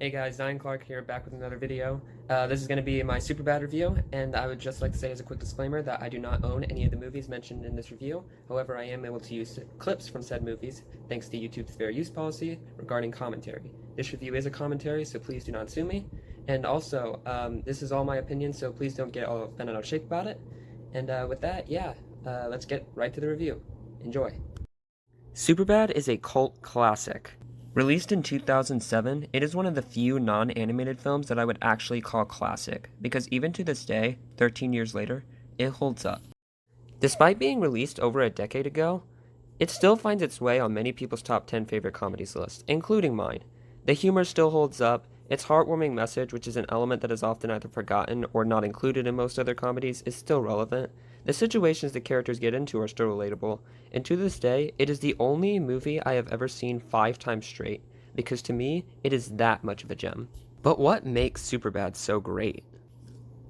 Hey guys, Zion Clark here, back with another video. This is going to be my Superbad review, and I would just like to say as a quick disclaimer that I do not own any of the movies mentioned in this review. However, I am able to use clips from said movies, thanks to YouTube's fair use policy regarding commentary. This review is a commentary, so please do not sue me. And also, this is all my opinion, so please don't get all bent out of shape about it. And with that, let's get right to the review. Enjoy. Superbad is a cult classic. Released in 2007, it is one of the few non-animated films that I would actually call classic, because even to this day, 13 years later, it holds up. Despite being released over a decade ago, it still finds its way on many people's top 10 favorite comedies list, including mine. The humor still holds up, its heartwarming message, which is an element that is often either forgotten or not included in most other comedies, is still relevant. The situations the characters get into are still relatable, and to this day, it is the only movie I have ever seen 5 times straight, because to me, it is that much of a gem. But what makes Superbad so great?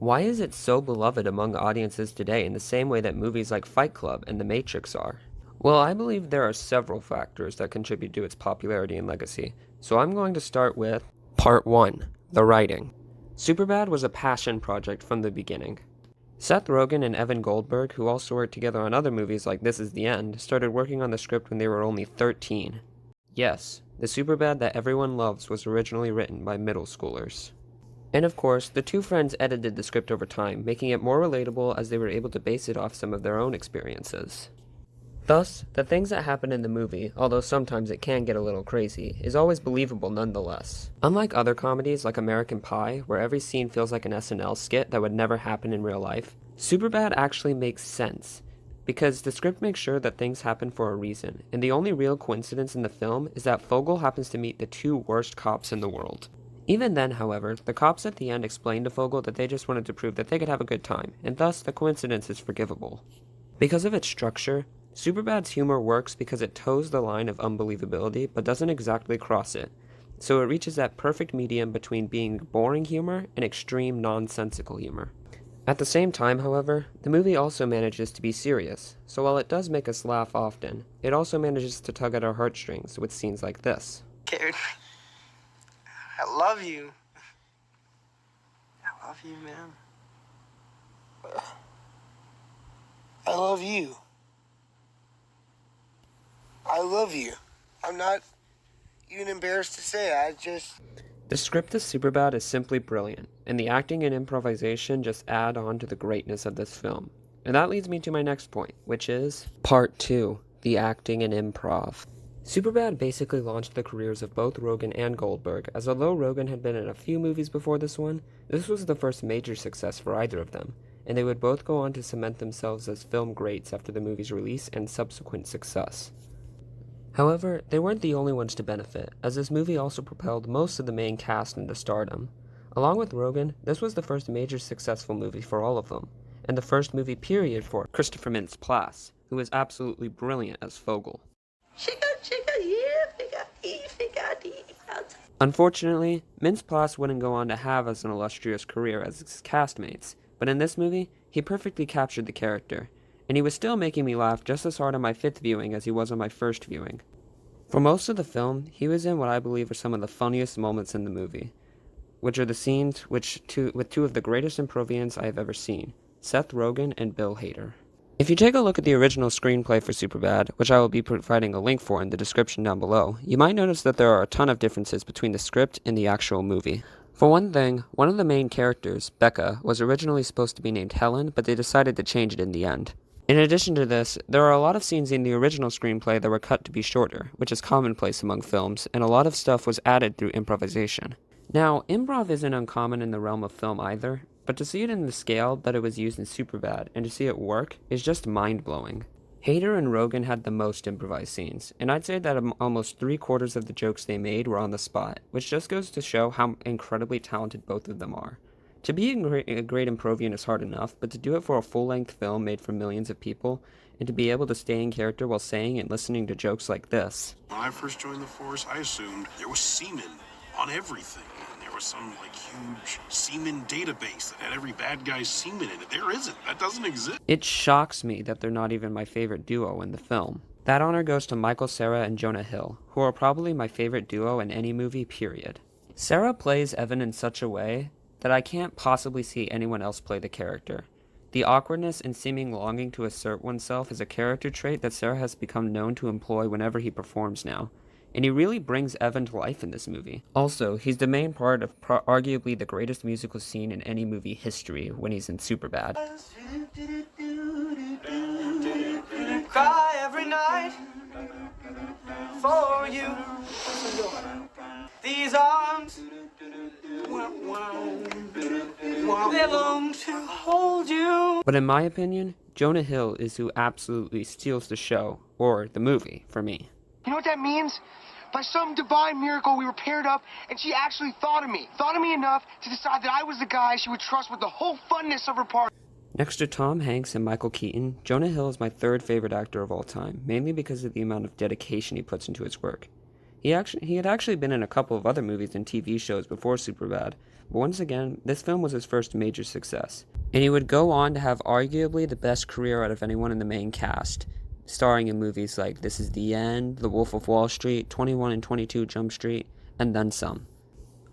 Why is it so beloved among audiences today in the same way that movies like Fight Club and The Matrix are? Well, I believe there are several factors that contribute to its popularity and legacy, so I'm going to start with Part 1, the writing. Superbad was a passion project from the beginning. Seth Rogen and Evan Goldberg, who also worked together on other movies like This Is the End, started working on the script when they were only 13. Yes, the Superbad that everyone loves was originally written by middle schoolers. And of course, the two friends edited the script over time, making it more relatable as they were able to base it off some of their own experiences. Thus, the things that happen in the movie, although sometimes it can get a little crazy, is always believable nonetheless. Unlike other comedies like American Pie, where every scene feels like an SNL skit that would never happen in real life, Superbad actually makes sense, because the script makes sure that things happen for a reason, and the only real coincidence in the film is that Fogel happens to meet the two worst cops in the world. Even then, however, the cops at the end explain to Fogel that they just wanted to prove that they could have a good time, and thus the coincidence is forgivable. Because of its structure, Superbad's humor works because it toes the line of unbelievability but doesn't exactly cross it, so it reaches that perfect medium between being boring humor and extreme nonsensical humor. At the same time, however, the movie also manages to be serious, so while it does make us laugh often, it also manages to tug at our heartstrings with scenes like this. Karen, I love you. I love you, man. I love you. I love you. I'm not even embarrassed to say it. The script of Superbad is simply brilliant, and the acting and improvisation just add on to the greatness of this film. And that leads me to my next point, which is Part 2, the acting and improv. Superbad basically launched the careers of both Rogen and Goldberg, as although Rogen had been in a few movies before this one, this was the first major success for either of them, and they would both go on to cement themselves as film greats after the movie's release and subsequent success. However, they weren't the only ones to benefit, as this movie also propelled most of the main cast into stardom. Along with Rogen, this was the first major successful movie for all of them, and the first movie period for Christopher Mintz-Plasse, who was absolutely brilliant as Fogel. Unfortunately, Mintz-Plasse wouldn't go on to have as an illustrious career as his castmates, but in this movie, he perfectly captured the character, and he was still making me laugh just as hard on my 5th viewing as he was on my 1st viewing. For most of the film, he was in what I believe are some of the funniest moments in the movie, which are the scenes with two of the greatest improvians I have ever seen, Seth Rogen and Bill Hader. If you take a look at the original screenplay for Superbad, which I will be providing a link for in the description down below, you might notice that there are a ton of differences between the script and the actual movie. For one thing, one of the main characters, Becca, was originally supposed to be named Helen, but they decided to change it in the end. In addition to this, there are a lot of scenes in the original screenplay that were cut to be shorter, which is commonplace among films, and a lot of stuff was added through improvisation. Now, improv isn't uncommon in the realm of film either, but to see it in the scale that it was used in Superbad, and to see it work, is just mind-blowing. Hader and Rogen had the most improvised scenes, and I'd say that almost 3/4 of the jokes they made were on the spot, which just goes to show how incredibly talented both of them are. To be a great improvian is hard enough, but to do it for a full-length film made for millions of people, and to be able to stay in character while saying and listening to jokes like this. When I first joined the force, I assumed there was semen on everything. And there was some, huge semen database that had every bad guy's semen in it. There isn't. That doesn't exist. It shocks me that they're not even my favorite duo in the film. That honor goes to Michael Cera and Jonah Hill, who are probably my favorite duo in any movie, period. Sarah plays Evan in such a way that I can't possibly see anyone else play the character. The awkwardness and seeming longing to assert oneself is a character trait that Sarah has become known to employ whenever he performs now, and he really brings Evan to life in this movie. Also, he's the main part of arguably the greatest musical scene in any movie history when he's in Superbad. Cry every night for you. These arms, they long to hold you. But in my opinion, Jonah Hill is who absolutely steals the show, or the movie, for me. You know what that means? By some divine miracle, we were paired up, and she actually thought of me. Thought of me enough to decide that I was the guy she would trust with the whole funness of her part. Next to Tom Hanks and Michael Keaton, Jonah Hill is my third favorite actor of all time, mainly because of the amount of dedication he puts into his work. He had actually been in a couple of other movies and TV shows before Superbad, but once again, this film was his first major success. And he would go on to have arguably the best career out of anyone in the main cast, starring in movies like This Is the End, The Wolf of Wall Street, 21 and 22 Jump Street, and then some.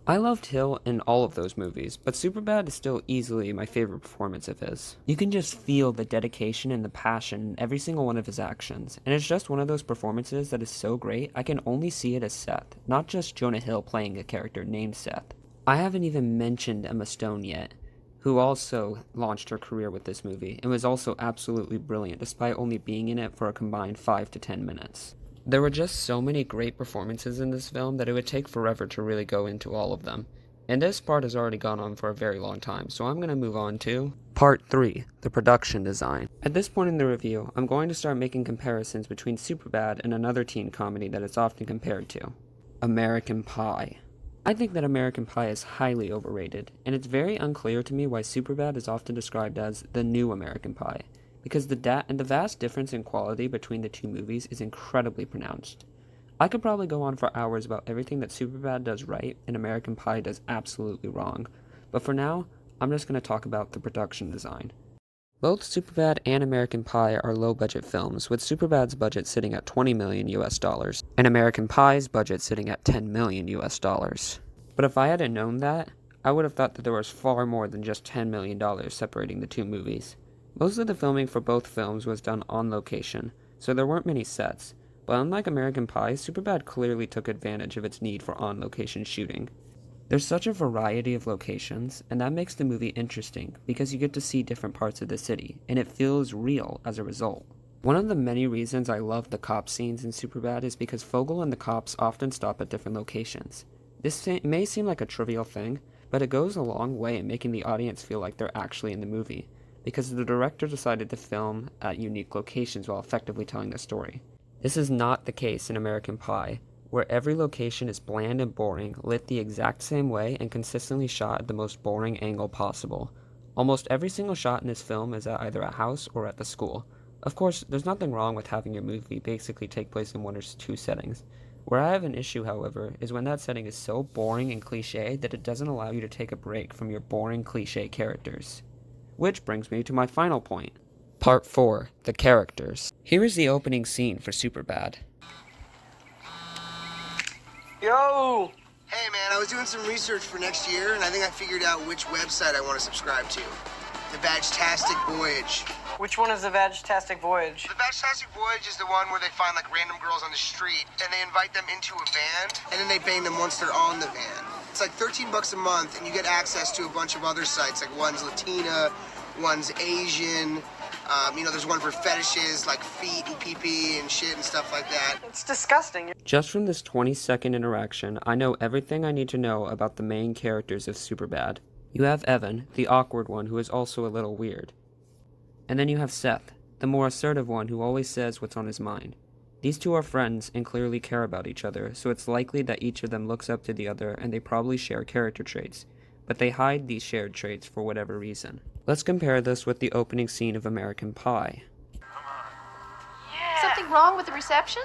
I loved Hill in all of those movies, but Superbad is still easily my favorite performance of his. You can just feel the dedication and the passion in every single one of his actions, and it's just one of those performances that is so great I can only see it as Seth, not just Jonah Hill playing a character named Seth. I haven't even mentioned Emma Stone yet, who also launched her career with this movie, and was also absolutely brilliant despite only being in it for a combined 5 to 10 minutes. There were just so many great performances in this film that it would take forever to really go into all of them. And this part has already gone on for a very long time, so I'm going to move on to Part 3, the production design. At this point in the review, I'm going to start making comparisons between Superbad and another teen comedy that it's often compared to, American Pie. I think that American Pie is highly overrated, and it's very unclear to me why Superbad is often described as the new American Pie, because the vast difference in quality between the two movies is incredibly pronounced. I could probably go on for hours about everything that Superbad does right and American Pie does absolutely wrong, but for now, I'm just going to talk about the production design. Both Superbad and American Pie are low-budget films, with Superbad's budget sitting at $20 million US, and American Pie's budget sitting at $10 million US. But if I hadn't known that, I would have thought that there was far more than just $10 million separating the two movies. Most of the filming for both films was done on location, so there weren't many sets, but unlike American Pie, Superbad clearly took advantage of its need for on-location shooting. There's such a variety of locations, and that makes the movie interesting because you get to see different parts of the city, and it feels real as a result. One of the many reasons I love the cop scenes in Superbad is because Fogel and the cops often stop at different locations. This may seem like a trivial thing, but it goes a long way in making the audience feel like they're actually in the movie, because the director decided to film at unique locations while effectively telling the story. This is not the case in American Pie, where every location is bland and boring, lit the exact same way, and consistently shot at the most boring angle possible. Almost every single shot in this film is at either a house or at the school. Of course, there's nothing wrong with having your movie basically take place in one or two settings. Where I have an issue, however, is when that setting is so boring and cliché that it doesn't allow you to take a break from your boring cliché characters. Which brings me to my final point. Part 4, the characters. Here is the opening scene for Superbad. Yo! Hey man, I was doing some research for next year, and I think I figured out which website I want to subscribe to. The Vagtastic Voyage. Which one is the Vagtastic Voyage? The Vagtastic Voyage is the one where they find like random girls on the street, and they invite them into a van, and then they bang them once they're on the van. It's like $13 a month, and you get access to a bunch of other sites, like one's Latina, one's Asian, there's one for fetishes, like feet and pee-pee and shit and stuff like that. It's disgusting. Just from this 20-second interaction, I know everything I need to know about the main characters of Superbad. You have Evan, the awkward one who is also a little weird. And then you have Seth, the more assertive one who always says what's on his mind. These two are friends and clearly care about each other, so it's likely that each of them looks up to the other and they probably share character traits, but they hide these shared traits for whatever reason. Let's compare this with the opening scene of American Pie. Something wrong with the reception?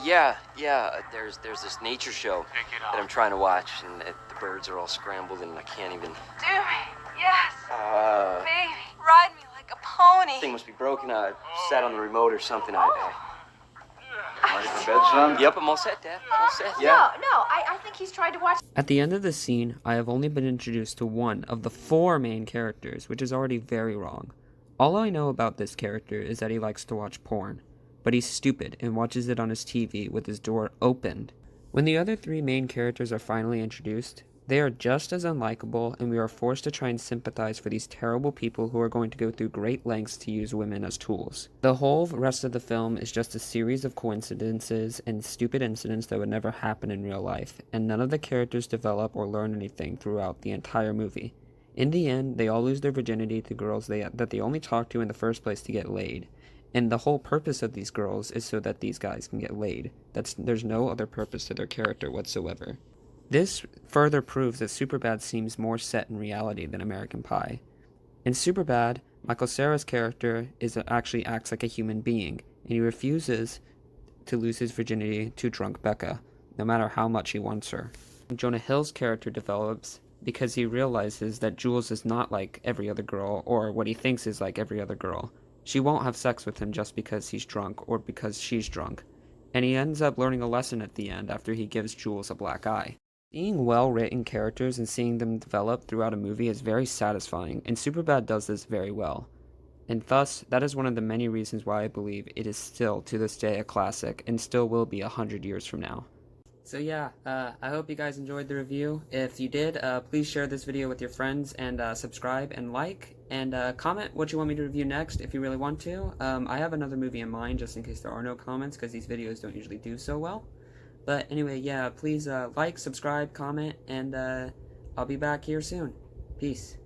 Yeah. There's this nature show that I'm trying to watch, and the birds are all scrambled, and I can't even. Do me, yes. Uh, Baby, ride me like a pony. Thing must be broken. I sat on the remote or something. I Ready for bed, son? Yep, I'm all set, Dad. All set. No, I think he's tried to watch. At the end of this scene, I have only been introduced to one of the 4 main characters, which is already very wrong. All I know about this character is that he likes to watch porn, but he's stupid and watches it on his TV with his door opened. When the other 3 main characters are finally introduced, they are just as unlikable, and we are forced to try and sympathize for these terrible people who are going to go through great lengths to use women as tools. The whole rest of the film is just a series of coincidences and stupid incidents that would never happen in real life, and none of the characters develop or learn anything throughout the entire movie. In the end, they all lose their virginity to girls that they only talk to in the first place to get laid. And the whole purpose of these girls is so that these guys can get laid. There's no other purpose to their character whatsoever. This further proves that Superbad seems more set in reality than American Pie. In Superbad, Michael Cera's character actually acts like a human being, and he refuses to lose his virginity to drunk Becca, no matter how much he wants her. Jonah Hill's character develops because he realizes that Jules is not like every other girl, or what he thinks is like every other girl. She won't have sex with him just because he's drunk, or because she's drunk. And he ends up learning a lesson at the end after he gives Jules a black eye. Seeing well-written characters and seeing them develop throughout a movie is very satisfying, and Superbad does this very well. And thus, that is one of the many reasons why I believe it is still, to this day, a classic, and still will be 100 years from now. So yeah, I hope you guys enjoyed the review. If you did, please share this video with your friends, and subscribe and like, and comment what you want me to review next if you really want to. I have another movie in mind just in case there are no comments, because these videos don't usually do so well. But anyway, yeah, please like, subscribe, comment, and I'll be back here soon. Peace.